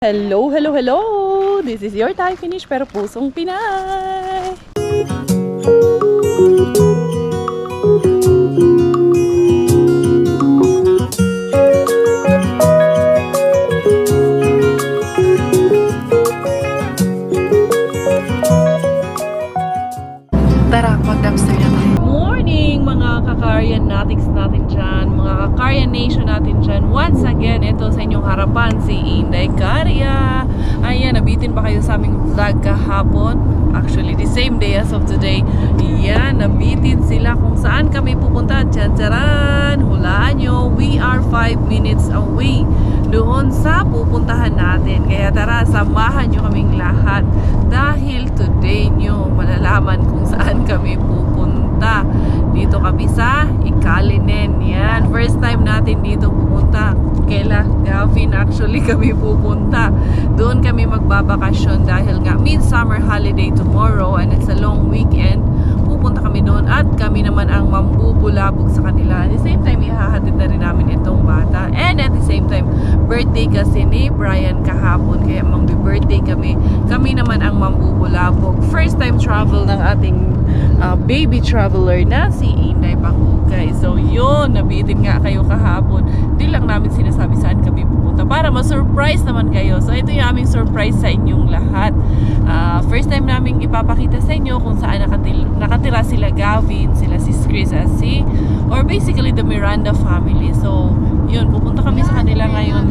Hello, hello, hello! This is your Thai finish pero pusong Pinay! Tara, mag-dumpster na tayo. Morning mga ka-Karyan natics natin dyan, mga ka-Karyan nation natin dyan. Once again, ito sa inyong harapan si Inday Karya. Ayan, nabitin ba kayo sa aming vlog kahapon? Actually, the same day as of today. Ayan, nabitin sila kung saan kami pupunta. Tsan-tsaran! Hulaan nyo, we are 5 minutes away doon sa pupuntahan natin. Kaya tara, samahan nyo kaming lahat. Dahil today nyo malalaman kung saan kami pupunta. Dito kami sa Ikalinen. Yan, first time natin dito pupunta. Kaila, Gavin, actually kami pupunta. Doon kami magbabakasyon dahil nga midsummer holiday tomorrow and it's a long weekend. Pupunta kami doon at kami naman ang mambubulabog sa kanila. At the same time, ihahatid na rin namin itong bata. And at the same time, birthday kasi ni Brian kahapon. Kaya birthday kami. Kami naman ang mambubulabog. First time travel ng ating baby traveler na si Inday Pakugay. So yun, nabitin nga kayo kahapon. Hindi lang namin sinasabi saan kami pupunta para ma-surprise naman kayo. So ito yung aming surprise sa inyong lahat. First time namin ipapakita sa inyo kung saan nakatira sila Gavin, sila si Chris at or basically the Miranda family. So yun, pupunta kami sa kanila ngayon.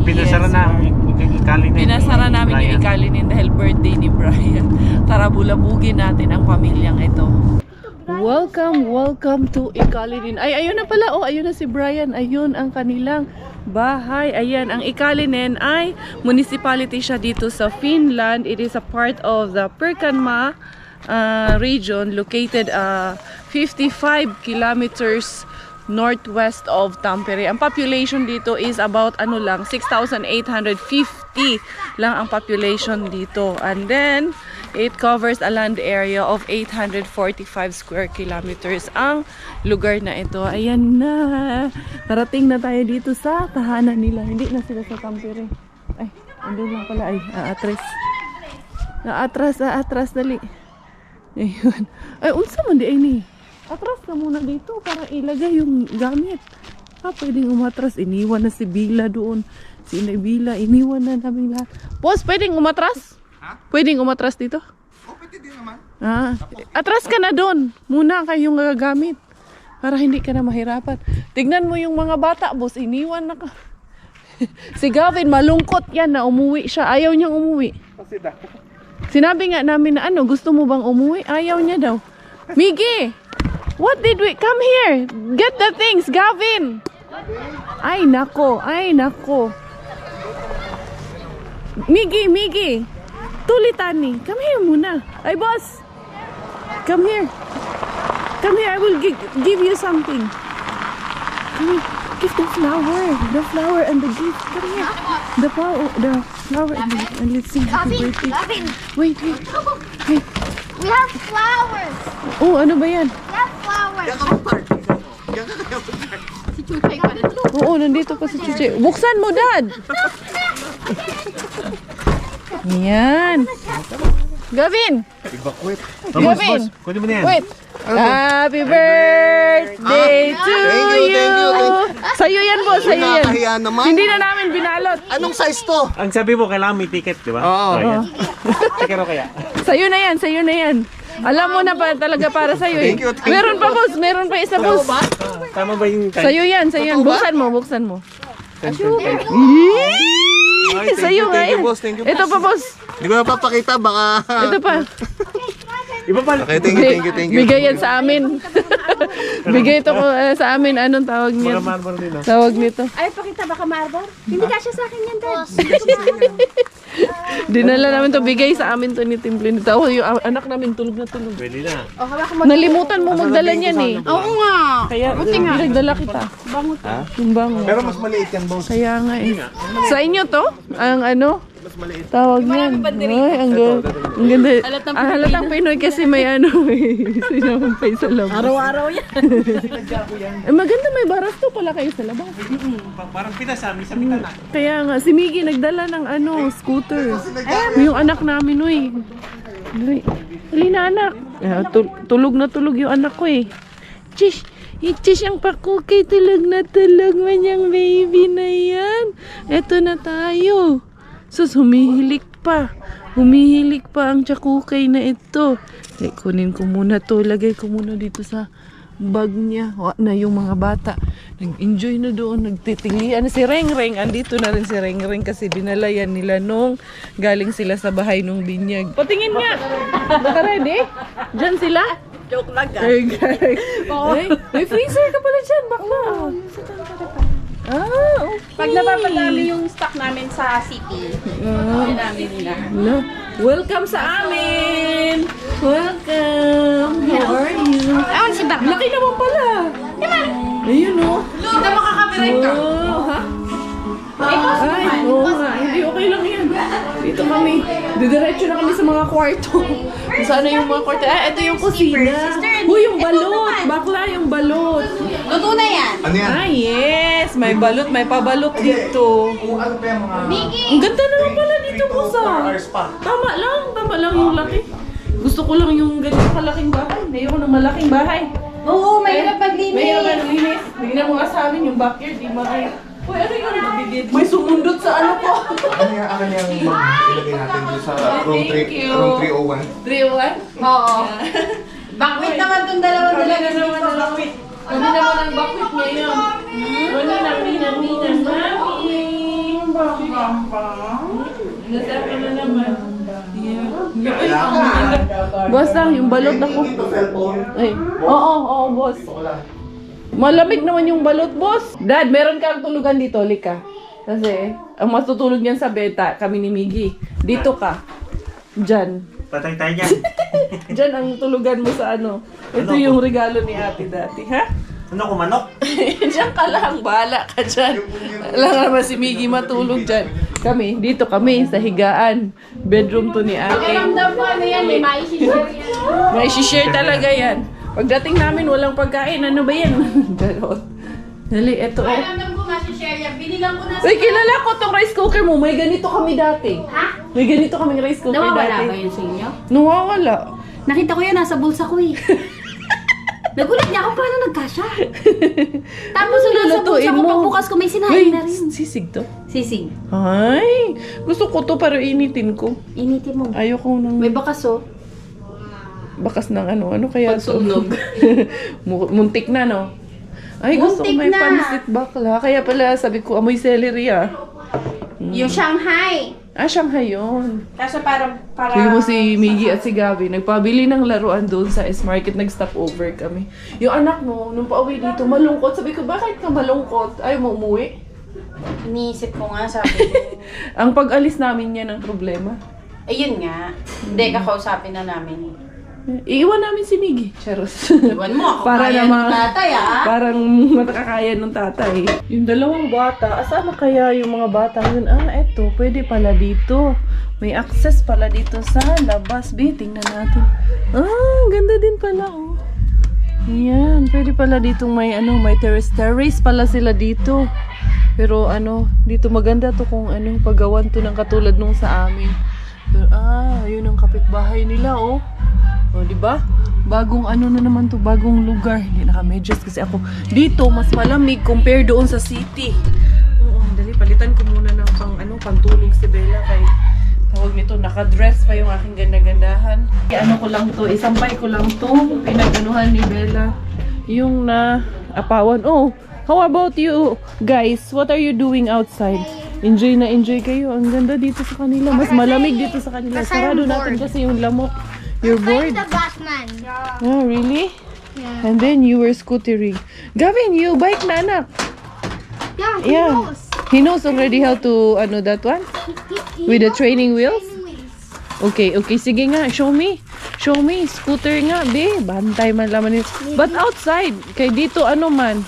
Pinasara na Ikalinen. Pinasara namin yung Ikalinen dahil birthday ni Brian. Tara, bulabugin natin ang pamilyang ito. Welcome, welcome to Ikalinen. Ay, ayun na pala. Oh, ayun na si Brian. Ayun ang kanilang bahay. Ayan, ang Ikalinen ay municipality siya dito sa Finland. It is a part of the Pirkanmaa region located 55 kilometers northwest of Tampere. Ang population dito is about 6,850 lang ang population dito. And then it covers a land area of 845 square kilometers ang lugar na ito. Ayan na. Narating na tayo dito sa tahanan nila. Hindi na sila sa Tampere. Ay, andun lang pala. Ay, atras dali. Ayun. Ay, unsa man di ay ni? Atras ka muna dito para ilagay yung gamit. Pwedeng umatras. Iniwan na si Bila doon. Si Inay Bila, iniwan na namin lahat. Boss, pwedeng umatras? Ha? Pwedeng umatras dito? Pwede din naman. Atras ka na doon. Muna kayong gagamit. Para hindi ka na mahirapan. Tignan mo yung mga bata, boss. Iniwan na ka. Si Gavin, malungkot yan na umuwi siya. Ayaw niyang umuwi. Sinabi nga namin na gusto mo bang umuwi? Ayaw niya daw. Miggy! What did we... Come here! Get the things, Gavin! Ay, nako. Ay, nako. Miggy! Tulitani. Come here muna. Ay, boss! Come here. Come here. I will give you something. Come here. Give the flower. The flower and the gift. Come here. The flower and the gift. And let's sing happy birthday. Gavin! Wait. We have flowers! Oh, ano ba yan? We have flowers! Si Chuchay pa rin. Oo, nandito pa si Chuchay. Buksan mo, Dad! Yan. Gavin! Gavin! Kunin mo na yan. Wait! Happy birthday to you! Sa'yo yan, boss. Sa'yo yan. Nakahiya naman. Hindi na namin binalot. Anong size to? Ang sabi mo, kailangan may ticket, di ba? Oo. Ayan. Ticket o kaya? Sa'yo na yan. Sa'yo na yan. Alam mo na pa talaga para sa'yo eh. Thank you. Meron pa, boss. Meron pa isa, boss. Tama ba yung time? Sa'yo yan. Sa'yo yan. Totoo ba? Buksan mo. Ay, Sa'yo nga thank you, yan. boss. Thank you, Ito pa, boss. Hindi ko na papakita, baka... Ito pa. Iba pa. Okay, thank you. Bigay yan sa amin. Bigay ito ko sa amin. Anong tawag niya? Mga marmor din, ah. Tawag nito. Ay, pakita baka maarbor? Hindi kasya sa akin yan, Dad. Dinala namin to. Bigay sa amin to ni Timple nito. Oh, yung anak namin tulog na tulog. Pwede na. O, hawak mo. Nalimutan mo magdala niyan eh. Oo nga. Kaya pinagdala kita. Bangot. Yung bango. Pero mas maliit yan, boss. Kaya nga eh. Sa inyo to? Ang mas maliit. Tawag yan. Ay, ang ganda. Ang ganda. Halatang Pinoy kasi may ano eh. Sinampay sa labas. Araw-araw yan. Maganda, may barasto pala kayo sa labas. Parang pinasami sa mitana. Kaya nga, si Miggy nagdala ng ano, scooter. Yung anak namin, uy. Halina anak. Tulog na tulog yung anak ko eh. Chish! Chish ang pakukay. Tulog na tulog man yung baby na yan. Eto na tayo. Sus, humihilik pa. Humihilik pa ang tsakukay na ito. Kunin ko muna to. Lagay ko muna dito sa bag niya. Na yung mga bata. Nag-enjoy na doon. Nagtitilian. Si Rengreng. Andito na rin si Rengreng kasi dinala yan nila nung galing sila sa bahay nung binyag. Patingin nga. Naka-ready? Diyan sila? Joke lang ka. Ay, guys. Ay, may freezer ka pala dyan. Bakla. Okay. Pag napapadami yung stock namin sa city, namin nila. No. Welcome sa amin! Welcome! How are you? I want to see Batman. Laki naman pala! Ayun o. Hindi makaka-copyright ka. Ha? Ay, oo nga. Hindi, okay lang yan. Dito kami. Didiretso na kami sa mga kwarto. Sana yung mga kwarto. Ito yung kusina. Yung balot. Bakla yung balot. Luto na yan. Ano yan? Yes! May balot. May pabalot dito. Ano pa yung mga... Ang ganda naman pala dito, Kusa. Tama lang yung laki. Gusto ko lang yung ganyan kalaking bahay. Ayoko ng malaking bahay. Oo, mahirap paglinis. Mahirap maglinis. Tingnan mo nga sa amin yung backyard, di makaya. Uy, ano yun? May sumundot sa ano ko. Akin yung ilagay natin dito sa room Thank you. 301. 301? Oo. Bakwit naman itong dalawang Kami dalaga na naman dito. ang bakwit. Kami naman ang bakwit ngayon. Ninang, mami. Nasaan ka na naman? Boss lang, yung balot ako. Ay, oo, boss. Malamig naman yung balot, boss. Dad, meron kang tulugan dito, Lika. Kasi, ang matutulog niyan sa beta, kami ni Miggy. Dito ka. Diyan. Patay tayo dyan. Diyan ang tulugan mo sa ano. Ito yung regalo ni ate dati, ha? Ano ko, manok? Diyan ka lang, bahala ka dyan. Alam naman si Miggy matulog dyan. Kami, dito kami sa higaan. Bedroom to ni ate. Pakiramdam mo ano yan, may maisishare yan. May share talaga yan. Pagdating namin, walang pagkain. Ano ba yan? Charot. Dali, eto oh. Pakiramdam ko masishare yan. Binilang ko na Uy, kilala ko tong rice cooker mo. May ganito kami dati. Ha? May ganito kaming rice cooker Nawawala dati. ba yun sa inyo? Nawawala. Nakita ko yan, nasa bulsa ko eh. Nagulat niya ako paano nagkasya. Tapos nasa bulsa Lulutuin ko, mo. pagbukas ko may Uy, sinain na rin. sisig to. Sisig. Ay, gusto ko to pero initin ko. Initin mo. Ayoko nang May bakas oh. bakas ng ano kaya to? Pagsunog. Muntik na, no? Ay, gusto ko Muntik may na. pansit bakla. Kaya pala sabi ko, amoy celery ah. Yung Shanghai. Ah, Shanghai yun. Kaso para Sabi mo si Miggy at si Gabi, nagpabili ng laruan doon sa S-Market, nag-stop over kami. Yung anak mo, nung pauwi dito, malungkot. Sabi ko, bakit ka malungkot? Ayaw mo umuwi? iniisip ko nga, sabi ko. Ang pag-alis namin yan ang problema. Ayun nga. Hindi, kakausapin na namin. Iiwan namin si Miggy. Charos. Iwan mo, ako Para kaya naman- ng tatay ah. Parang matakakaya ng tatay. Yung dalawang bata, asama kaya yung mga bata yun? Ah, eto, pwede pala dito. May access pala dito sa labas. Be, tingnan natin. Ah, ganda din pala, oh. Yan, pwede pala ditong may may terrace pala sila dito. Pero dito maganda to kung paggawan to ng katulad nung sa amin. Pero yun ang kapitbahay nila, oh. O, di ba? Bagong na naman to, bagong lugar. Hindi naka-medyas kasi ako. Dito mas malamig compare doon sa city. Oo, dali palitan ko muna ng pantulog si Bella kay tawag nito, naka-dress pa yung aking ganda-gandahan. Ko lang to, isampay ko lang to, pinag-anuhan ni Bella. Yung apawan. Oh, how about you guys? What are you doing outside? Enjoy na enjoy kayo. Ang ganda dito sa kanila. Mas malamig dito sa kanila. Kasi Sarado I'm natin bored. kasi yung lamok. You're bored? The Batman. Oh, really? Yeah. And then you were scootering. Gavin, you bike na anak. Yeah, he Yeah. knows. He knows already how to, that one? He With the knows training wheels? training wheels. Okay, sige nga. Show me. Show me. Scooter nga, be. Bantay man laman yun. But outside. Kay dito, man.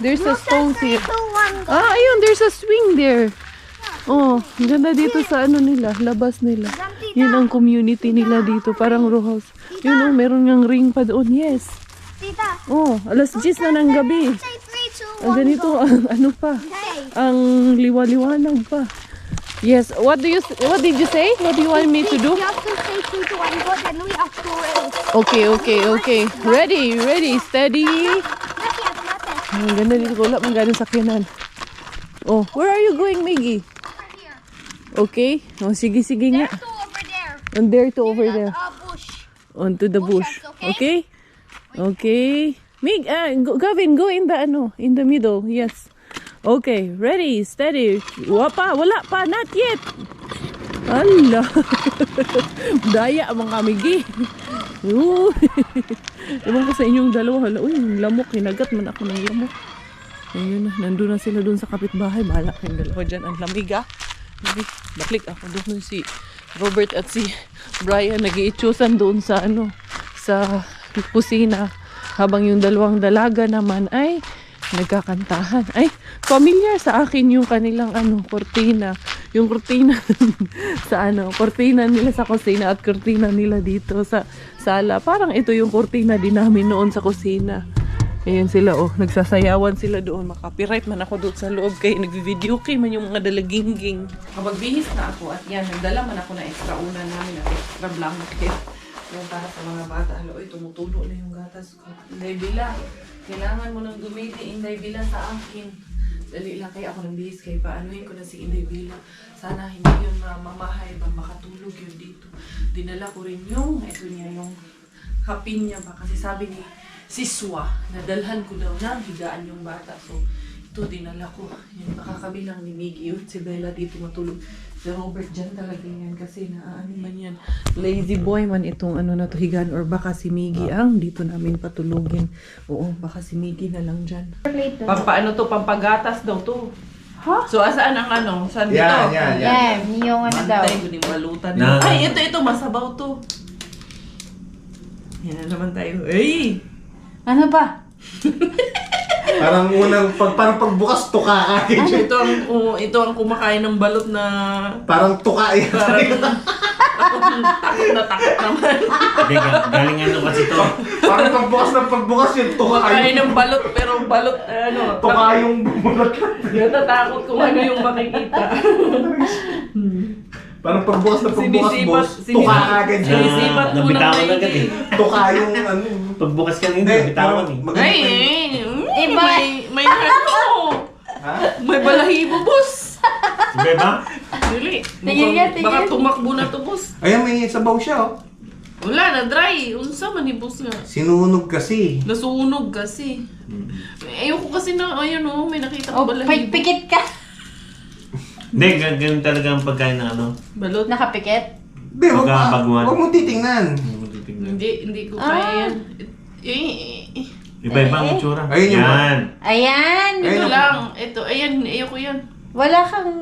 There's a stone here. Ito one. Ayun, there's a swing there. Oh, ganda dito sa ano nila, labas nila. Yun ang community nila dito, parang row house. Yun oh, meron ngang ring pa doon. Yes. Tita. Oh, alas 10 na ng gabi. Say 3, 2, 1, Ang ganito, go. ang ano pa, Hey. ang liwa-liwanag pa. Yes, what did you say? What do you want me to do? You have to say 3, 2, 1, go. Then we have to race. Okay. Ready, steady. Not yet, not yet. Ang ganda dito, wala mang ganun sakyanan. Oh, where are you going, Miggy? Over here. Okay. Oh, sige nga. There's 2 over there. And there to over there. Bush. Onto the bush. Okay? Okay. Gavin, go in the middle. Yes. Okay, ready, steady. Wala pa, not yet. Ala. Daya mga kamigi. Ewan ko sa inyong dalawa. Hala, uy, yung lamok. Hinagat man ako ng lamok. Ayun na, nandun na sila doon sa kapitbahay. Bahala kayong dalawa dyan. Ang lamig ah. Baklik ako doon si Robert at si Brian nag-iitsusan doon sa sa kusina. Habang yung dalawang dalaga naman ay nagkakantahan. Ay, familiar sa akin yung kanilang kortina. Yung kurtina sa kurtina nila sa kusina at kurtina nila dito sa sala. Parang ito yung kurtina din namin noon sa kusina. Ayan sila, nagsasayawan sila doon. Makapiright man ako doon sa loob kaya nag-video kay man yung mga dalagingging. Kapag bihis na ako at yan, nagdala man ako na extra una namin at extra blanket. Yan para sa mga bata. Hala, tumutulo na yung gatas ko. Inday Bila, kailangan mo nang gumiti. Inday Bila sa akin. Dali lang kaya ako nang bihis kay paanuhin ko na si Inday Bila. Sana hindi yun mamahay ba makatulog yun dito. Dinala ko rin yung, ito niya yung hapin niya ba. Kasi sabi ni Siswa, nadalhan ko daw na higaan yung bata. So, ito dinala ko. Yan, makakabilang ni Miggy yun. Si Bella dito matulog. Si Robert dyan talaga yan kasi naano man yan. Lazy boy man itong na to higaan or baka si Miggy ang dito namin patulugin. Oo, baka si Miggy na lang dyan. Pampagatas daw to. Ha? So, asaan ang Saan dito? Yan, yung daw. Mantay ko din balutan. Na. Ay, ito, masabaw to. Yan na naman tayo. Ay! Ano ba? Parang parang pagbukas, tuka ka. Ito ang kumakain ng balot na Parang tuka yan. parang takot naman. Hindi, galing kasi to. Parang pagbukas yung tuka Kumakain yung... ng balot pero balot Tuka yung bumulat. natatakot kung ano yung makikita. Parang pagbukas boss. Tuka ka agad dyan. Sinisipat mo na Nabitawan agad eh. Tuka yung Pagbukas ka hindi, bitawan eh. Iba. May Ha? may balahibo, boss. Iba ba? Dili. Tingin. Baka tumakbo na to, boss. Ayan, may sabaw siya Wala na, dry. Unsa man ni boss nga. Sinunog kasi. Nasunog kasi. Ayoko kasi na, may nakita ko balahibo. Pikit ka. Hindi, ganun talaga ang pagkain ng Balot. Nakapikit? Hindi, Pagkabaguhan. huwag mong titingnan. Hindi ko kaya yan. Iba-iba ang itsura. Ayun yung- Yan. Ayan. Ito lang. Ito, ayan, ayoko yan. Wala kang...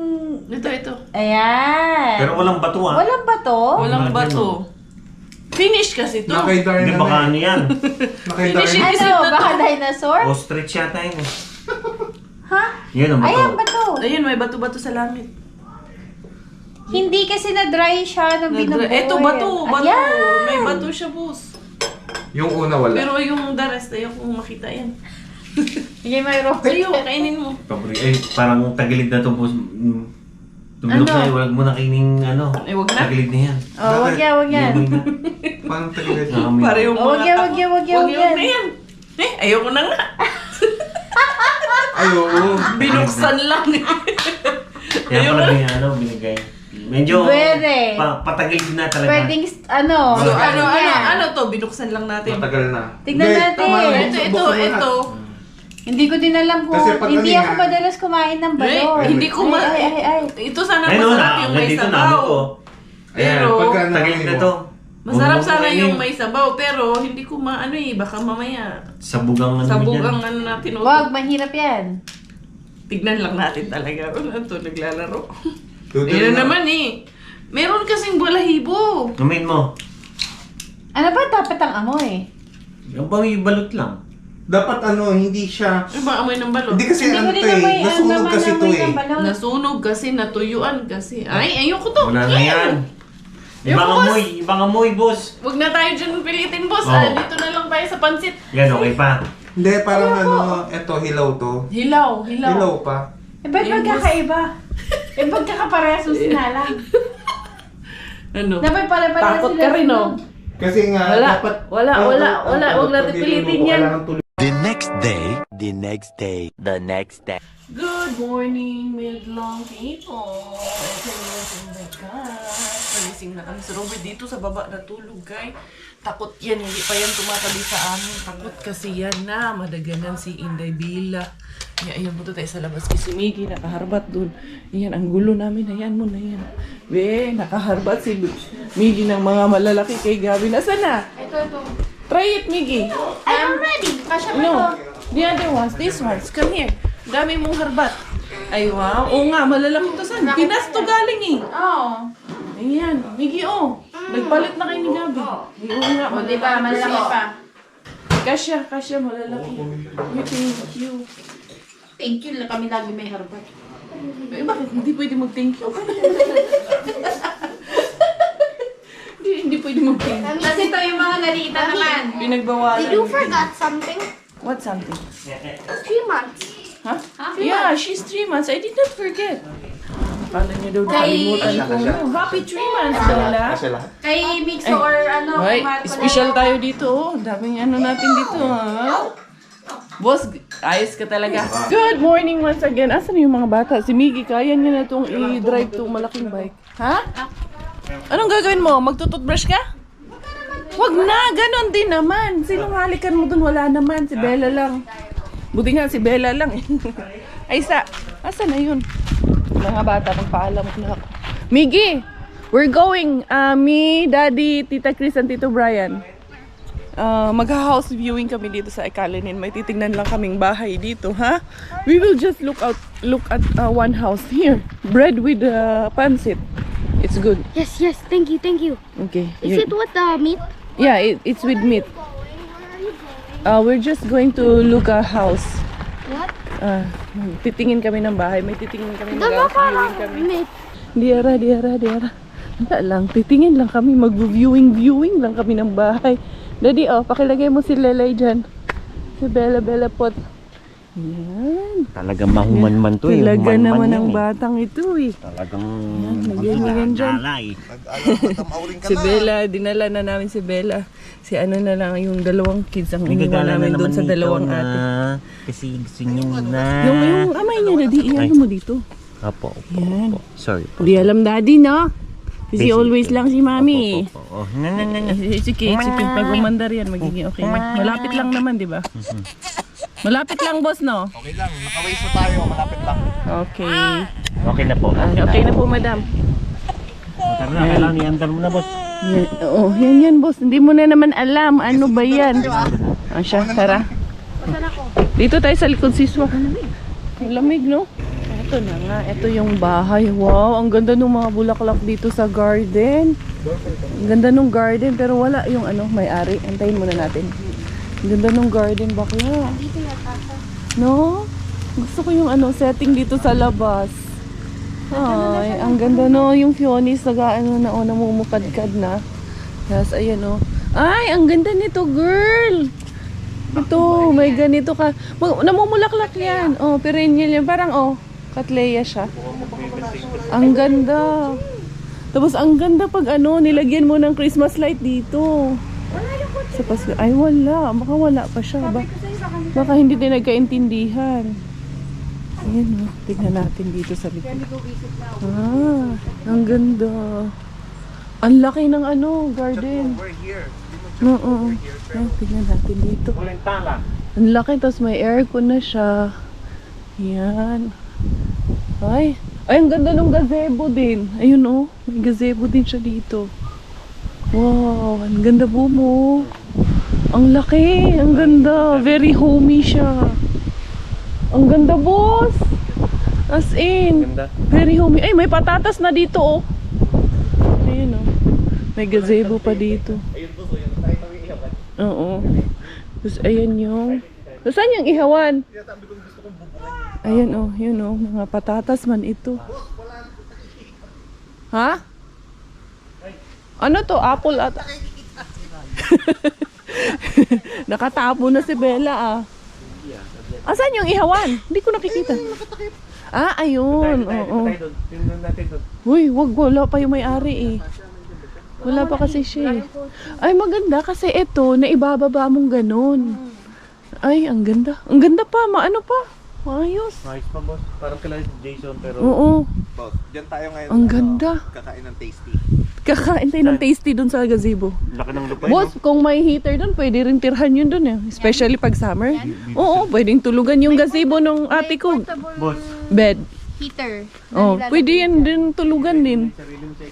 Ito. Ayan. Pero walang bato ah. Walang bato? Walang Mga bato. Finish kasi to. Nakaidar Hindi na baka na. yan. Nakaidar Finish na. it. Ano? na Baka to. dinosaur? Ostrich yata yun eh. Ha? Yan ang bato. Ayan, bato. Ayun, may bato-bato sa langit. Hindi kasi na-dry siya nung binubuhay. Ito, bato. Ayan. May bato siya, boss. Yung una wala. Pero yung the rest, ayoko makita yan. Sige, may Robert. Sa'yo, kainin mo. Parang tagilid na to boss. Tumilok Ano? sa'yo, wag mo na kainin Wag na. tagilid na yan. Oh, wag yan. Iyamoy na. Paano tagalit? Nakamoy Para na. yung Wag yan. Wag na yan. Ayoko na nga. Ay, oo. Binuksan lang. Kaya pala yung binigay. Medyo Pwede. patagilid na talaga. Pwedeng, So, yan. ano to? Binuksan lang natin. Matagal na. Tignan Hindi, natin. tama yun. Ito. Buksan mo na. Hindi ko din alam kung... Kasi pag Hindi ano ako yan- madalas kumain ng balot. Hindi ko ma... Ay. Ito sana Ayun masarap na, yung may dito na sabaw. ko. Ayan, Pero, pagka Tagilid na mo. to. masarap Huwag mo sana kainin. yung may sabaw. Pero, hindi ko baka mamaya. Sabugang ano Sabugang yan. natin. Wag, mahirap yan. Tignan lang natin talaga. Ano to, naglalaro. Tutuloy Ayun na. naman eh. Meron kasing balahibo. Amin mo. Ano ba dapat ang amoy? Yung balot lang. Dapat hindi siya... Ano ba amoy ng balon? Hindi kasi Hindi ko ano rin to eh. naman Nasunog kasi to eh. Nasunog kasi, natuyuan kasi. Ay, ayoko to. Wala na yan. Ibang amoy, boss. Huwag na tayo dyan pilitin, boss. Oo. Dito na lang tayo sa pansit. Yan, okay pa. Hindi, parang eto, hilaw to. Hilaw. Hilaw pa. Eh, ba't magkakaiba? Eh, ba't kakaparehas yung sinalang? Ano? Dapat pare-parehas Takot sila ka rin, sinog. no? Kasi nga, Wala. dapat... Wala. Huwag natin pilitin yan. The next day, the next day. Good morning, midlong people. Ito yung pagising na kami sa Robert dito sa baba natulog, guys. Takot yan, hindi pa yan tumatabi sa amin. Takot kasi yan na madaganan si Inday Bila. Ayan mo tayo sa labas kasi Miggy nakaharbat dun. Ayan, ang gulo namin. Ayan mo na yan. Be, nakaharbat si Miggy ng mga malalaki kay Gabi. Nasaan na? Ito. Try it, Miggy. I'm ready. Kasha ba to? No, the other ones, these ones. Come here. Dami mong harbat. Ay, wow. Oo nga, malalaki to saan. Pinas to galing eh. Oo. Ayan, Miggy, oh. Nagpalit na kayo ni Gabi. Ay, oo nga, O, diba? Malalaki pa. Kasya, malalaki. Uy, thank you. Thank you lang kami lagi may harbat. Eh, bakit? Hindi pwede mag-thank you. Hindi pwede mag-thank you. Kasi ito yung mga naliita naman. Pinagbawalan. Did you forgot something? What something? 3 months. Huh? Yeah, she's 3 months. I did not forget. Akala niyo daw nakalimutan ko. No, happy 3 months, Bella. Kasi lahat. Kay Mixo or ano. Ay, Marco special na- tayo dito. Oh. Daming ano natin dito, ha? Boss, ayos ka talaga. Good morning once again. Asan yung mga bata? Si Miggy, kaya niya na itong i-drive to malaking bike. Ha? Anong gagawin mo? Magtututbrush ka? Wag na, ganon din naman. Sinong halikan mo dun? Wala naman. Si Bella lang. Buti nga si Bella lang. Ay, asan na yun? Mga bata, magpaalam ko na ako. Miggy, we're going. Me, Daddy, Tita Chris, and Tito Brian. Mag-house viewing kami dito sa Ekalinin. May titingnan lang kaming bahay dito, ha? We will just look at one house here. Bread with pancit. It's good. Yes, thank you. Okay. Is it with the meat? Yeah, it's with meat. We're just going to look a house. What? Titingin kami ng bahay. May titingin kami, The mag-house viewing kami. meat. Diara. Wala lang, titingin lang kami, mag-viewing lang kami ng bahay. Daddy, pakilagay mo si Lelay dyan. Si Bella pot. Yan. Talagang mahuman-man to eh. Talaga Human-man naman yan ang eh. batang ito eh. Talagang... Nagyan dyan. Nalay. Si Bella, dinala na namin si Bella. Si ano na lang, yung dalawang kids ang May iniwan gagala na namin doon naman sa dito dalawang na ate. kasi gusto niyo na... Yung amay niya, Daddy, iyan mo dito. Opo. Yan. Sorry. Hindi alam Daddy, no? Kasi Busy. always lang si Mami. Opo. Na. Sige, pag umandar yan, magiging okay na. Malapit lang naman, di ba? Malapit lang, boss, no? Okay lang, nakaways na tayo, malapit lang. Okay. Okay na po. Okay na po, madam. Tara na, kailangan i-andar mo na, boss. Yan, oo, yan, boss. Hindi mo na naman alam. Ano ba yan? Siya, tara. Dito tayo sa likod siswa. Ang lamig, no? Ito na nga. Ito yung bahay. Wow, ang ganda ng mga bulaklak dito sa garden. Ang ganda ng garden, pero wala yung may-ari. Antayin muna natin. Ang ganda ng garden, bakla. No? Gusto ko yung setting dito sa labas. Ay, ang ganda no, yung Fionis namumukadkad na. Yes, ayan oh. Ay, ang ganda nito, girl. Ito, may ganito ka. Namumulaklak yan. Oh, perennial yan. Parang Cattleya siya. Ang ganda. Tapos ang ganda pag nilagyan mo ng Christmas light dito. Sa Pasko. Ay, wala. Baka wala pa siya. Baka hindi din nagkaintindihan. Ayan o. Tignan natin dito sa likod. Ang ganda. Ang laki ng garden. Oo. Tignan natin dito. Ang laki. Tapos may aircon na siya. Yan. Ay, ang ganda ng gazebo din. Ayun o. May gazebo din siya dito. Wow, ang ganda po mo. Ang laki, ang ganda. Very homey siya. Ang ganda, boss. As in, very homey. Ay, may patatas na dito, oh. Ayan, oh. May gazebo pa dito. Oo. Tapos, ayan yung Saan yung ihawan? Ayan oh, yun oh. Mga patatas man ito. Ha? Ano to? Apple at... Nakatapo na si Bella ah. Asan yung ihawan? Hindi ko nakikita. Ah, ayun. Oo. Uy, wala pa yung may-ari eh. Wala pa kasi siya eh. Ay, maganda kasi ito, naibababa mong ganun. Ay, ang ganda. Ang ganda pa, maano pa. Maayos. Nice pa, boss. Parang kailangan si Jason, pero... Oo. Boss, dyan tayo ngayon. Ang ganda. Kakain ng tasty. Kakain tayo ng tasty dun sa gazebo. Laki ng lupa Boss, kung may heater dun, pwede rin tirhan yun dun eh. Especially pag summer. Oo, pwedeng tulugan yung gazebo nung ate ko. Boss. Bed. Heater. Oh, pwede yan din tulugan din.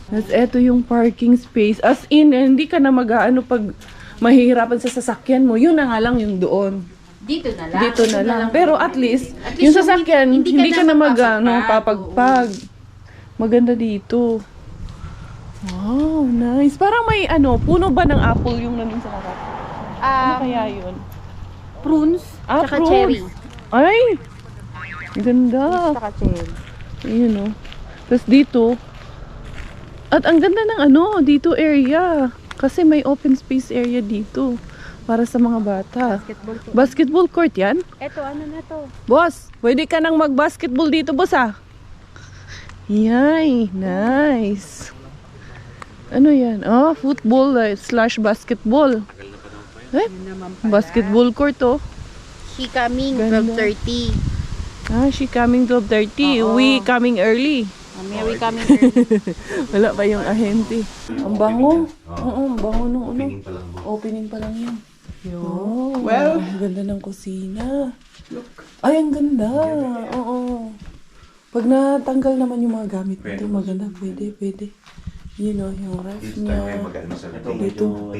Tapos eto yung parking space. As in, hindi ka na mag-aano pag mahihirapan sa sasakyan mo. Yun na nga lang yung doon. Dito na lang. Dito na lang. Pero at least At yung least sasakyan, hindi hindi ka ka na na papagpag. Maganda dito. Wow, nice. Parang may puno ba ng apple yung nandun sa harap? Ano kaya yun? Prunes. Tsaka Prunes. cherry. Ay! Ganda. Tsaka cherry. Ayun oh. Tapos dito, at ang ganda ng dito area. Kasi may open space area dito. Para sa mga bata. Basketball court. Basketball court yan? Eto, ano na to? Boss, pwede ka nang mag-basketball dito, boss ah. Yay, nice. Ano yan? Oh, football slash basketball. Eh, basketball court oh. She coming, Ganda. 12:30. Ah, she coming 12:30. We coming early. Mary coming early. Wala pa yung ahente. Ang bango. Oo, ang bango nung Opening pa lang yun. Oh, well, ang ganda ng kusina. Ay, ang ganda. Oo. Pag natanggal naman yung mga gamit nito, maganda. Pwede. Yun o, yung ref niya. Dito.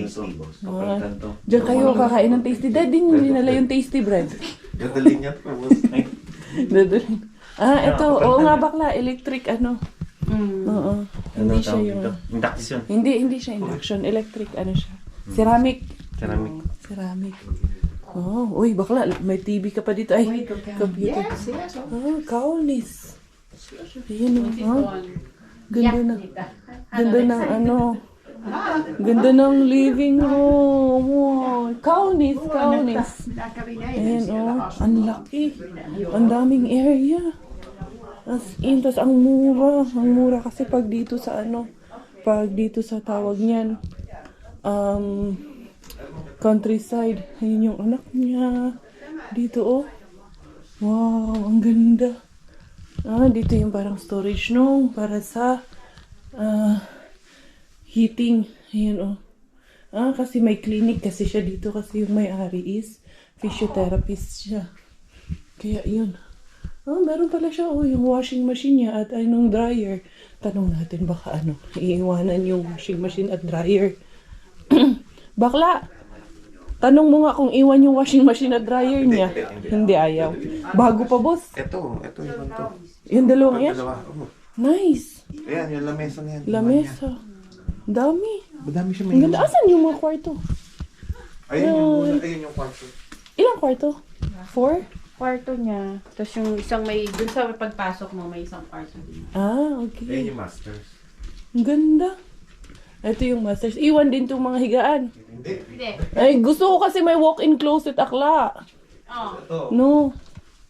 Papalitan to. Diyan kayo kakain ng tasty. Dad, din nila yung tasty bread. Dadalhin niya pa, boss. Dadalhin. Ah, ito. Oo nga bakla. Electric Oo. Hindi siya yung... Induction. Hindi siya induction. Electric siya. Ceramic. Ceramic. Oh, uy, bakla. May TV ka pa dito. Ay, computer. Oh, kaunis. Ayun Ganda ng Ganda ng living room. Wow. Kaunis. Ayan ang laki. Ang daming area. As in, tas ang mura kasi pag dito sa tawag niyan, countryside. Ayun yung anak niya. Dito wow, ang ganda. Dito yung parang storage para sa heating. Ayun kasi may clinic kasi siya dito kasi yung may-ari is physiotherapist siya. Kaya yun. Meron pala siya yung washing machine niya at anong dryer. Tanong natin baka iiwanan yung washing machine at dryer. Bakla! Tanong mo nga kung iwan yung washing machine at dryer niya. Hindi ayaw. Bago pa, boss. Ito yung to. Yung dalawang yan? Dalawa. Nice. Ayan, yung lamesa na yan. Lamesa. Dami. Madami siya Ang ganda. Asan yung mga kwarto? Ayun yung kwarto. Ilang kwarto? 4? Kwarto niya. Tapos yung isang dun sa pagpasok mo, may isang kwarto din. Okay. Ayun yung masters. Ang ganda. Ito yung masters. Iwan din itong mga higaan. Hindi. Ay, gusto ko kasi may walk-in closet, akla. Ito. No.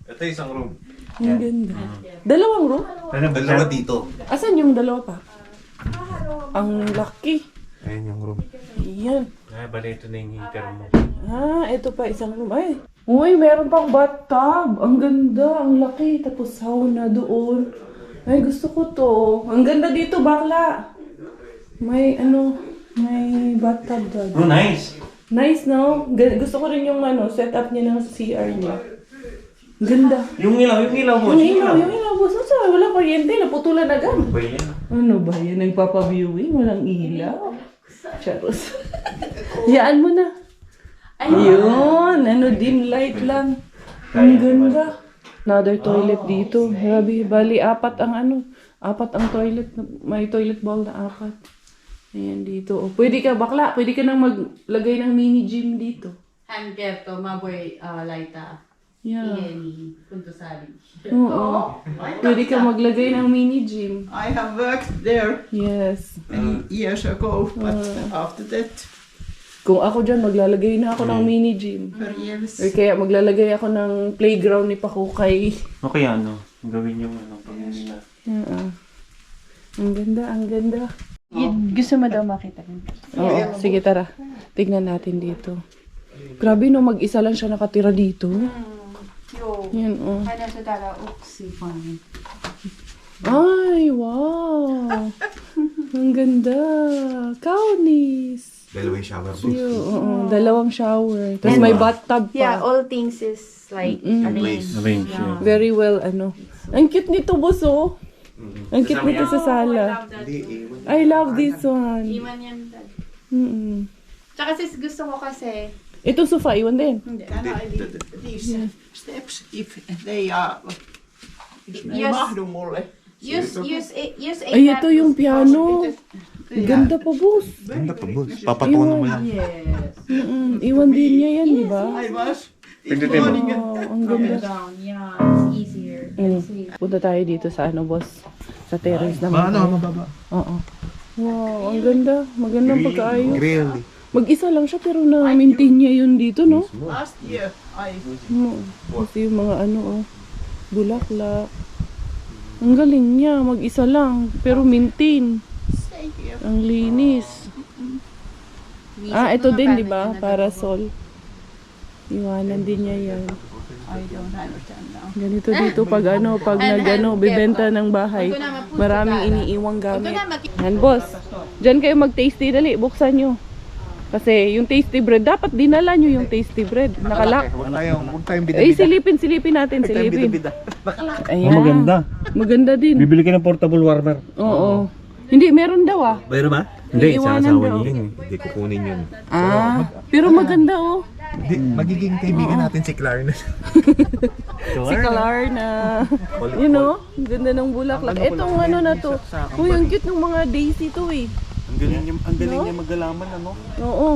Ito yung isang room. Ang ganda. Dalawang room? Dalawa dito. Asan yung dalawa pa? Ang laki. Ayun yung room. Yan. Bali ito na yung heater mo. Ito pa isang room. Ay. Uy, meron pang bathtub. Ang ganda, ang laki. Tapos sauna doon. Ay, gusto ko to. Ang ganda dito, bakla. May bathtub doon. Oh, nice! Nice, no? Gusto ko rin yung setup niya ng CR niya. Ganda. Yung ilaw mo. Yung ilaw. Gusto sa wala kuryente, naputulan agad. Ano ba yan? Ano ba yan? Nagpapa-viewing? Walang ilaw? Charos. Yaan mo na. Ayun. Dim light lang. Ang ganda. Another toilet dito. Grabe. Bali, apat ang toilet. May toilet bowl na 4. Ayan dito. Pwede ka nang maglagay ng mini gym dito. Hamper to maboy laita. Yeah. Ieni punto sali. Oo. Pwede ka maglagay ng mini gym. I have worked there Yes. many years ago, but after that, Kung ako dyan, maglalagay na ako ng mini gym. for years. Or kaya maglalagay ako ng playground ni Pakukay. Okay, ano, gawin yung ano, pag nila. Ang ganda, ang ganda. Gusto mo daw makita ko. Oo, sige tara. Tignan natin dito. Grabe no, mag-isa lang siya nakatira dito. Yan, oh. Ano sa tala, uksi farm. Ay, wow! Ang ganda! Kaunis! Dalawang shower Oo, dalawang shower. Tapos may bathtub pa. Yeah, all things is like arranged. Arrange, yeah. Very well, ano. Ang cute nito, boss, oh. Ang cute nito sa sala. I love this one. Iwan yan dad. Mm-mm. Tsaka sis, gusto ko kasi, Itong sofa, iwan din. These steps, if they are, Yes. mahdu mulle. use a Ay, ito yung piano. Ang ganda pa, boss. Ganda pa, boss. Papatono mo lang. Iwan din niya yan, di ba? I was Tignan mo. Oh, ang ganda. down. Yeah, it's easier. Punta tayo dito sa ano, boss? Sa terrace naman. Mababa. Oo. Wow, ang ganda. Magandang pagkaayos. Really? Mag-isa lang siya pero na-maintain niya yun dito, no? last year, I Kasi yung mga ano, oh, bulaklak. Ang galing niya, mag-isa lang, pero maintain. stay here. Ang linis. Ito din, di ba? Parasol. Iwanan din niya yan. I don't understand now. Ganito dito pag bibenta ng bahay. Maraming iniiwang gamit. Yan, boss. Diyan kayo mag-tasty, dali, buksan nyo. Kasi yung tasty bread, dapat dinala nyo yung tasty bread. Nakalak. Huwag tayong Ay, bida-bida. silipin natin, silipin. Ayan. Oh, maganda. Maganda din. Bibili ka ng portable warmer. Oo. Hindi, meron daw ah. Pero ba? Hindi, Iiwanan sa asawa daw. niya yun eh. Hindi kukunin yun. Pero maganda oh. Hindi, magiging kaibigan natin si Clarna. Si Kalarna. You know, ang ganda ng bulaklak. Etong ano na to. Uy, ang cute ng mga daisy to eh. Ang galing niya magalaman, ano? Oo.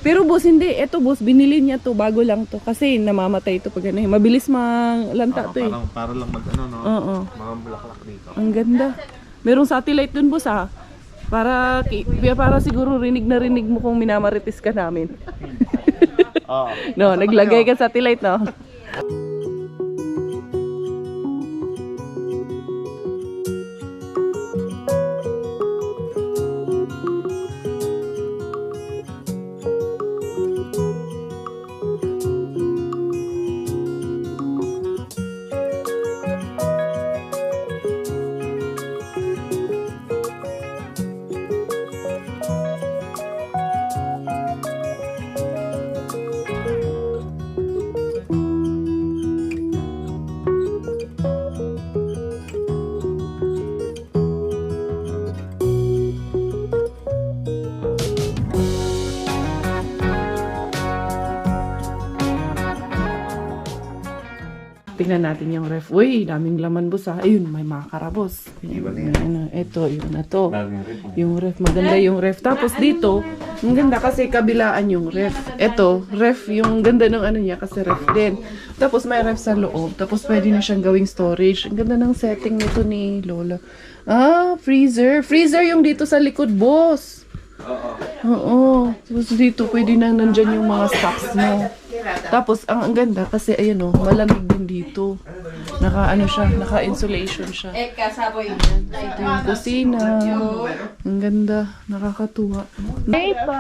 Pero boss, hindi. Eto boss, binili niya to. Bago lang to. Kasi namamatay to pag ano eh. Mabilis malanta to eh. Para lang mag ano, no? Oo. Mga bulaklak dito. Ang ganda. Merong satellite dun boss ah. Para siguro rinig na rinig mo kung minamarites ka namin. No, naglagay ka satellite no. Tingnan natin yung ref. Uy, daming laman boss ah. Ayun, may makara boss. Ito, yun na to. Yung ref, maganda yung ref. Tapos dito, ang ganda kasi kabilaan yung ref. Ito, ref, yung ganda ng ano niya kasi ref din. Tapos may ref sa loob. Tapos pwede na siyang gawing storage. Ang ganda ng setting nito ni Lola. Freezer. Freezer yung dito sa likod, boss. Oo. Tapos dito, pwede na nandyan yung mga stocks mo. Tapos, ang ganda kasi, ayan o, malamig din dito. Naka-insulation siya. Ito yung kusina. Ang ganda. Nakakatuwa. Hey pa!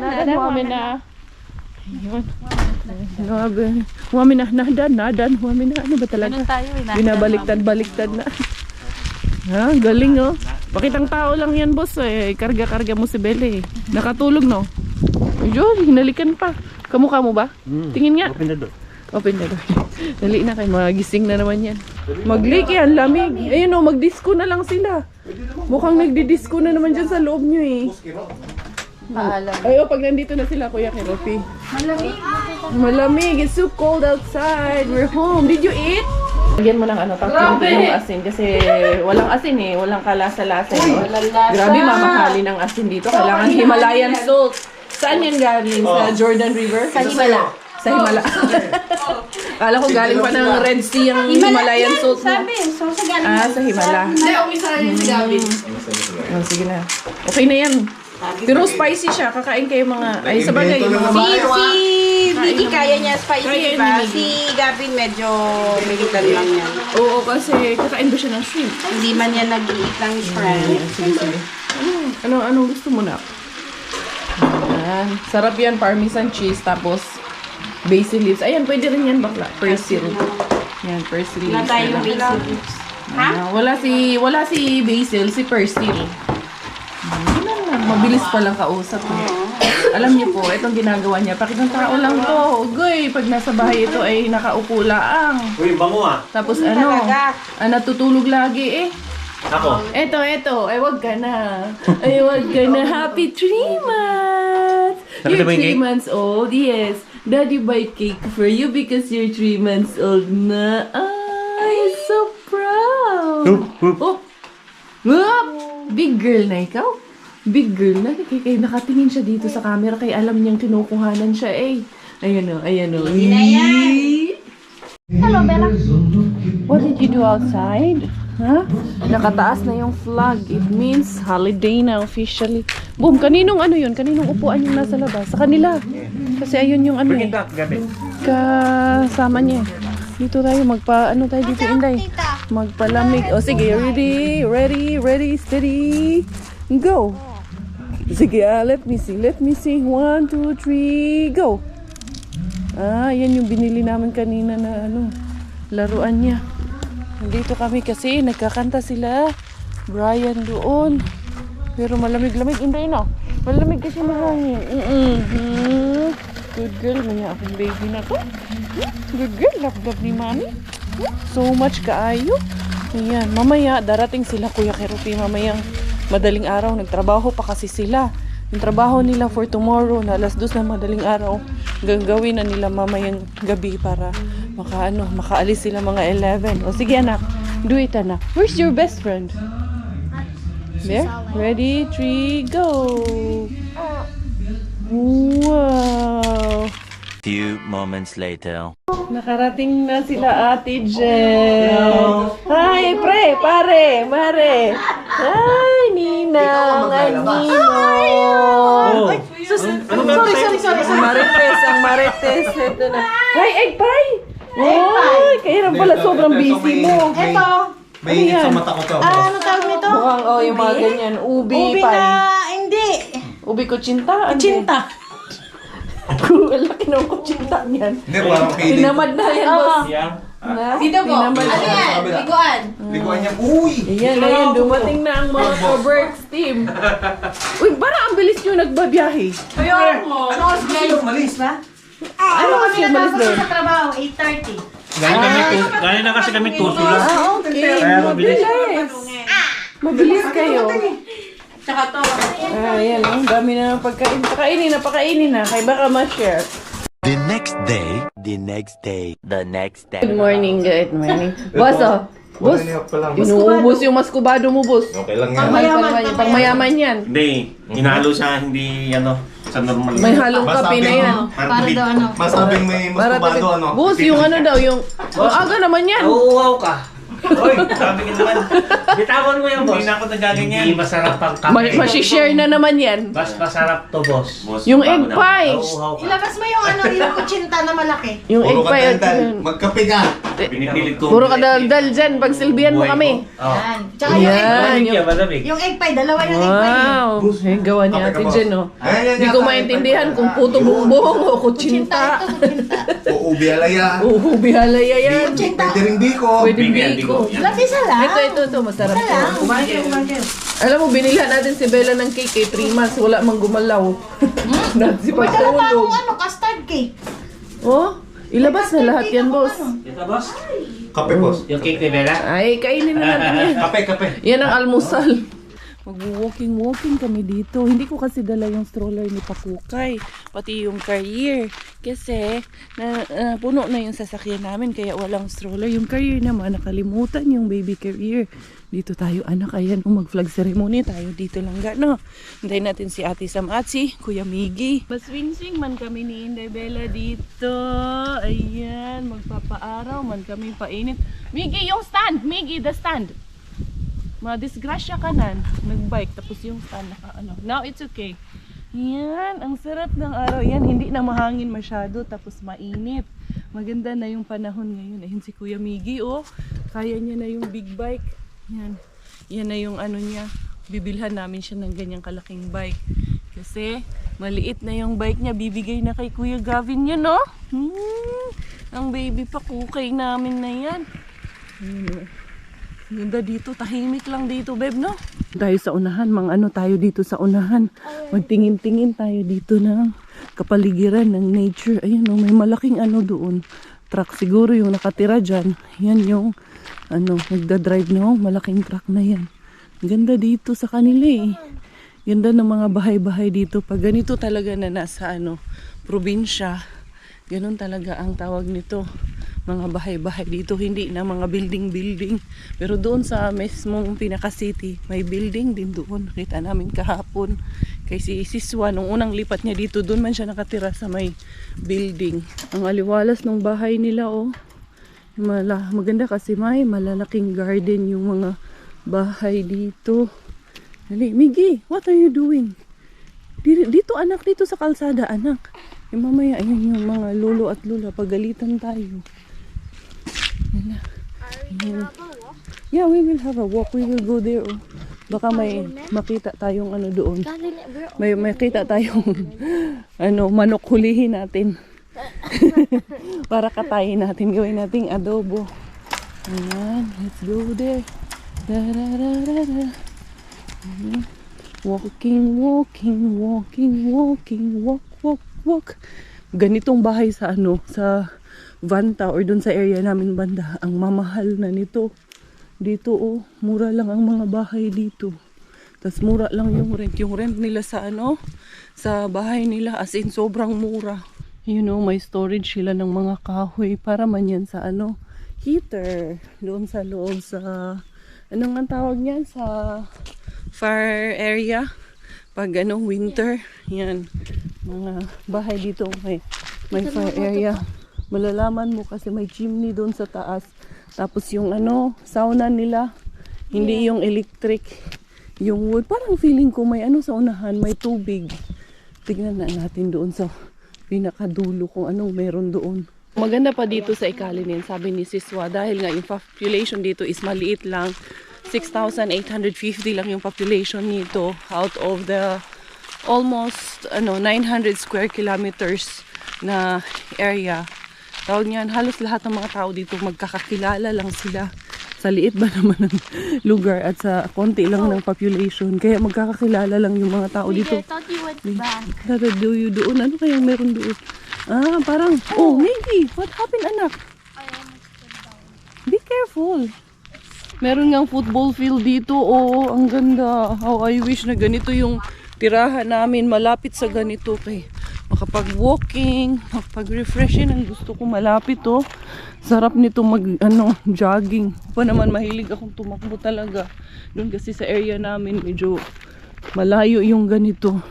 Nadan huwami na. Ayun. Huwami na. Nadan. Huwami na. Ano ba talaga? Binabaliktad-baliktad na. Ha? Galing oh. Pakitang tao lang yan boss eh. Karga-karga mo si Belle eh. Nakatulog no? Ayun, hinalikan pa. Kamukha mo ba? Tingin nga. Open the door. Open the door. Dali na kayo, magising na naman yan. Mag-leak yan, lamig. Ayun o, mag-disco na lang sila. Mukhang nagdi-disco na naman dyan sa loob nyo eh. Ayun, pag nandito na sila, Kuya Kiropi. Malamig. It's so cold outside. We're home. Did you eat? Lagyan mo ng ano, tapos yung asin. Kasi walang asin eh. Walang kalasa-lasa. Grabe, mamahali ng asin dito. Kailangan Himalayan salt. Saan yan galing? Sa Jordan River? Sa Himala. Sa Himala. Kala ko galing pa ng Red Sea ang Himalayan salt mo. Sabi, so sa galing. Sa Himala. Hindi, umisa rin si Gavin. Oh, sige na. Okay na yan. Pero spicy siya. Kakain kayo mga... Ay, sa bagay, yung mga Si Vicky kaya niya spicy, Kaya diba? ni Vicky. Si Gavin medyo militan lang yan. Oo, kasi kakain ba siya ng shrimp? Hindi man yan nag-iit ng shrimp. Sige, sige. Anong gusto mo na? Ayan. Sarap yan, parmesan cheese, tapos basil leaves. Ayan, pwede rin yan bakla. Persil. Yan, persil leaves. Wala tayong basil leaves. Wala si basil, si persil. Yun lang. Mabilis palang kausap. Alam niyo po, itong ginagawa niya. Pakitang tao lang to. Ugoy, pag nasa bahay ito ay nakaupo lang. Uy, bango ah. Tapos Talaga. natutulog lagi eh. Ako. Eto. Ay, wag ka na. Ay, wag ka na. Happy 3 months! Nakita You're mo yung 3 cake? months old, yes. Daddy buy cake for you because you're 3 months old na. Ay, so proud. Oh, whoop! Big girl na ikaw. Big girl na. Kaya nakatingin siya dito sa camera kaya alam niyang kinukuhanan siya eh. Ayan o. Hello, Bella. What did you do outside? Huh? Nakataas na yung flag. It means holiday na officially. Boom, kaninong ano yun? Kaninong upuan yung nasa labas? Sa kanila. Kasi ayun yung ano eh. Bring it up, Gabi. Kasama niya. Dito tayo, ano tayo dito, Inday? Magpalamig. O sige, ready, steady, go. Sige, let me see. 1, 2, 3, go. Yan yung binili namin kanina na laruan niya. Nandito kami kasi nagkakanta sila. Brian doon. Pero malamig-lamig. Inday na. Malamig kasi mahangin. Good girl. Maya akong baby na to. Good girl. Love ni mami. So much kaayo. Ayan. Mamaya darating sila Kuya Kerupi. Mamayang madaling araw. Nagtrabaho pa kasi sila. Yung trabaho nila for tomorrow na alas 2 na madaling araw. Gagawin na nila mamayang gabi para makaalis sila mga 11. O sige anak. Do it anak. Where's your best friend? There? Ready? 3, go! Wow! Few moments later. Nakarating na sila Ate Jen. Hi, pre, pare, mare. Hi, Ninang, Ninong. Sorry. Ang Marites. Ito na. Hi, egg pie. Ay, kaya lang pala sobrang busy mo. Ito. May init sa mata ko to. Ano tawag nito? Mukhang, yung mga ganyan. Ubi Ubi pie. na, hindi. Ubi kutsinta. Chinta. Laki ng kutsinta niyan. Hindi, parang kainin. Tinamad na yan, boss. Yeah. Dito po. Tinamad Ano na. yan? Liguan. Liguan niya. Uy! Ayan, dumating na ang mga Coberts team. Uy, parang ang bilis nyo nagbabiyahe. Ayun mo. Ano oras kayo? Malis. Ano kasi umalis doon? Sa trabaho, 8:30. Gano'n na kasi kami tuso lang. Okay. Kaya mabilis. Mabilis kayo. Tsaka to. Ayan, ang dami na ng pagkain. Pakainin na. Kaya baka ma-share. The next day, the next day. Good morning. Boss, Boss, pa lang. inuubos yung maskubado mo, boss. Okay lang yan. Mahal pa naman yan. Pangmayaman yan. Hindi, hinalo siya, hindi sa normal. May halong kape na yan. Para daw ano. Masabing may maskubado, ano? Boss, yung ano daw, yung... Ang aga naman yan. Nauuhaw ka. Hoy, sabi ka naman. Bitawan mo yan, boss. Hindi na ako nagaganyan. Hindi masarap ang kape. Masishare na naman yan. Mas masarap to, boss. Boss, Yung bago egg na. pie. Nauuhaw ka. Ilabas mo yung ano, yung kutsinta na malaki. Yung egg Puro ka pie. daldal. Magkape ka. Pinipilit ko. Puro ka daldal dyan. Pagsilbihan mo kami. Oh. Yan. Tsaka yung egg pie. Yan. Yan, malamig. Yung egg pie, dalawa yung egg pie. Wow. Eh, gawa ni Ate Jen, oh. Hindi ko maintindihan kung puto bumbong o Kutsinta kutsinta. ito, kutsinta. Oo, bialaya. Bihalaya yan. Pwede rin biko. Pwede Bigyan, biko. bigo. Lahat isa lang. Ito, masarap to. Kumain kayo. Alam mo, binilhan natin si Bella ng cake kay 3 months. Wala mang gumalaw. Natin si May dala pa akong pagtulog. ano, custard cake. Oh, ilabas na lahat yan, boss. Ito, boss. Kape, boss. Yung cake ni Bella. Ay, kainin na natin yan. Kape. Yan ang almusal. Mag-walking kami dito. Hindi ko kasi dala yung stroller ni Pakukay. Pati yung carrier. Kasi, puno na yung sasakyan namin. Kaya walang stroller. Yung carrier naman, nakalimutan yung baby carrier. Dito tayo anak, ayan, mag-flag ceremony tayo dito lang no. Hintayin natin si Ate Sam at si Kuya Miggy. Maswing-swing man kami ni Inday Bella dito. Ayan, magpapaaraw man kami painit. Miggy, yung stand! Miggy, the stand! Madisgrasya ka nan. Nagbike, tapos yung stand naka ano. Now it's okay. Yan, ang sarap ng araw. Yan, hindi na mahangin masyado, tapos mainit. Maganda na yung panahon ngayon. Ayun si Kuya Miggy, oh. Kaya niya na yung big bike. Yan. Yan na yung ano niya. Bibilhan namin siya ng ganyang kalaking bike. Kasi maliit na yung bike niya. Bibigay na kay Kuya Gavin yun, no? Ang baby pa kukay namin na yan. Ganda dito. Tahimik lang dito, babe, no? Tayo sa unahan. Ano tayo dito sa unahan. Magtingin-tingin tayo dito ng kapaligiran ng nature. Ayun, no? May malaking ano doon. Truck siguro yung nakatira dyan. Yan yung nagda-drive no, malaking truck na yan. Ganda dito sa kanila eh. Ganda ng mga bahay-bahay dito. Pag ganito talaga na nasa probinsya, ganun talaga ang tawag nito. Mga bahay-bahay dito, hindi na mga building-building. Pero doon sa mismong pinaka-city, may building din doon. Kita namin kahapon. Kay si Siswa, nung unang lipat niya dito, doon man siya nakatira sa may building. Ang aliwalas ng bahay nila, oh. Maganda kasi may malalaking garden yung mga bahay dito. Dali, Miggy, what are you doing? Dito anak, dito sa kalsada anak. Mamaya ayun yung mga lolo at lola, pagalitan tayo. Yeah, we will have a walk. We will go there. Oh. Baka may makita tayong doon. May makita tayong manok, hulihin natin. Para katayin natin, gawin nating adobo. Ayan, let's go there. Walking, walking, walking, walking, walk, walk, walk. Ganitong bahay sa sa Vanta or dun sa area namin banda, ang mamahal na nito. Dito mura lang ang mga bahay dito. Tas mura lang yung rent. Yung rent nila sa sa bahay nila as in sobrang mura. May storage sila ng mga kahoy para man yan sa heater. Doon sa loob sa, ang tawag niyan? Sa fire area. Pag winter, yan. Mga bahay dito may fire area. Malalaman mo kasi may chimney doon sa taas. Tapos yung sauna nila, hindi yung electric. Yung wood, parang feeling ko may sa unahan, may tubig. Tignan na natin doon sa pinakadulo kung anong meron doon. Maganda pa dito sa Ikalinin, sabi ni Siswa, dahil nga yung population dito is maliit lang. 6,850 lang yung population nito out of the almost 900 square kilometers na area. Tawag niyan, halos lahat ng mga tao dito magkakakilala lang sila. Sa liit ba naman ng lugar at sa konti lang ng population. Kaya magkakakilala lang yung mga tao dito. I thought you went back. Dadadayo doon. Ano kayang meron doon? Parang, Miggy, what happened anak? Be careful. Meron ngang football field dito. Ang ganda. How I wish na ganito yung tirahan namin. Malapit sa ganito kay makapag-walking, makapag-refreshing. Ang gusto ko malapit Sarap nito jogging. Pa naman mahilig akong tumakbo talaga. Doon kasi sa area namin medyo malayo yung ganito.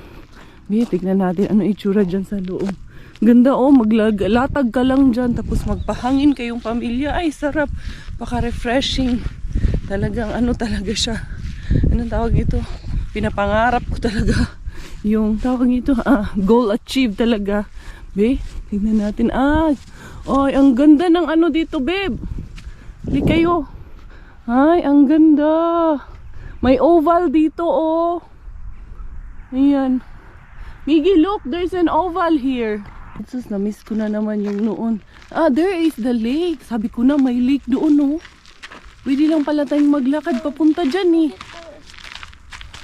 Tignan natin ano itsura dyan sa loob. Ganda maglatag ka lang dyan tapos magpahangin kayong pamilya. Ay sarap, paka-refreshing. Talagang talaga siya. Anong tawag ito? Pinapangarap ko talaga. Yung tawag ito, goal achieved talaga. Tignan natin. Ay, ang ganda ng dito, babe. Hindi kayo. Ay, ang ganda. May oval dito, Ayan. Miggy, look, there's an oval here. Jesus, na-miss ko na naman yung noon. There is the lake. Sabi ko na, may lake doon, Pwede lang pala tayong maglakad papunta dyan,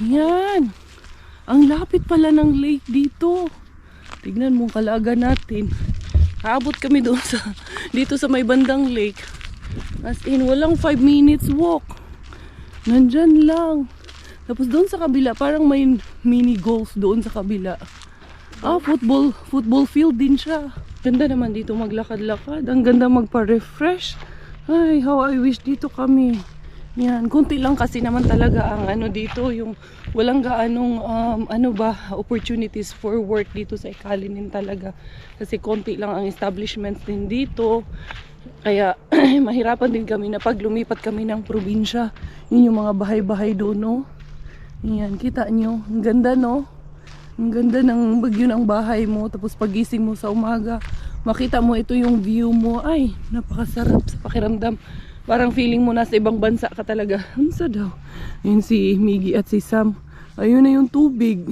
Yan. Ang lapit pala ng lake dito. Tignan mo kalaga natin. Kaabot kami doon dito sa may bandang lake. As in, walang 5 minutes walk. Nandyan lang. Tapos doon sa kabila, parang may mini golf doon sa kabila. Football field din siya. Ganda naman dito maglakad-lakad. Ang ganda magpa-refresh. Ay, how I wish dito kami. Yan, kunti lang kasi naman talaga ang ano dito, yung walang gaanong opportunities for work dito sa Ikalinin talaga. Kasi konti lang ang establishments din dito. Kaya mahirapan din kami na pag lumipat kami ng probinsya. Yun yung mga bahay-bahay doon, no? Yan, kita nyo. Ang ganda, no? Ang ganda ng bagyo ng bahay mo. Tapos pagising mo sa umaga, makita mo ito yung view mo. Ay, napakasarap sa pakiramdam. Parang feeling mo nasa ibang bansa ka talaga. Ano sa daw? Yun si Miggy at si Sam. Ayun na yung tubig.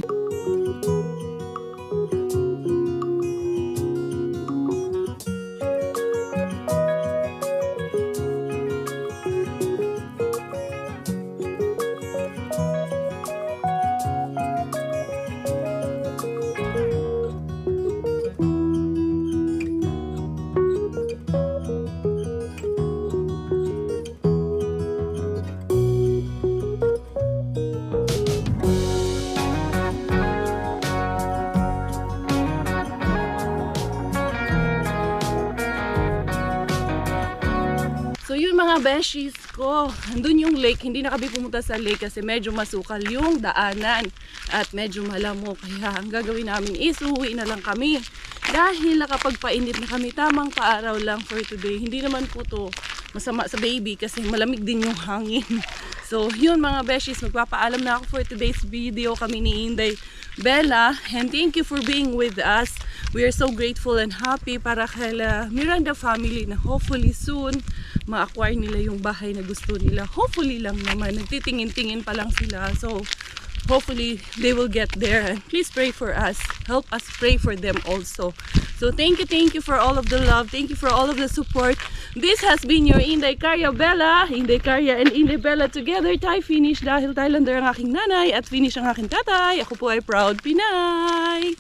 So yun mga beshies ko, andun yung lake. Hindi na kami pumunta sa lake kasi medyo masukal yung daanan at medyo malamok. Kaya ang gagawin namin is uwi na lang kami. Dahil nakapagpainit na kami, tamang paaraw lang for today. Hindi naman po to masama sa baby kasi malamig din yung hangin. So yun mga beshies, magpapaalam na ako for today's video. Kami ni Inday Bella, and thank you for being with us. We are so grateful and happy para kay Miranda family na hopefully soon ma-acquire nila yung bahay na gusto nila. Hopefully lang naman, nagtitingin-tingin pa lang sila. So hopefully they will get there, and please pray for us. Help us pray for them also. So thank you for all of the love. Thank you for all of the support. This has been your Inday Karya Bella. Inday Karya and Inday Bella together. Thai finish dahil Thailander ang aking nanay at finish ang aking tatay. Ako po ay proud Pinay.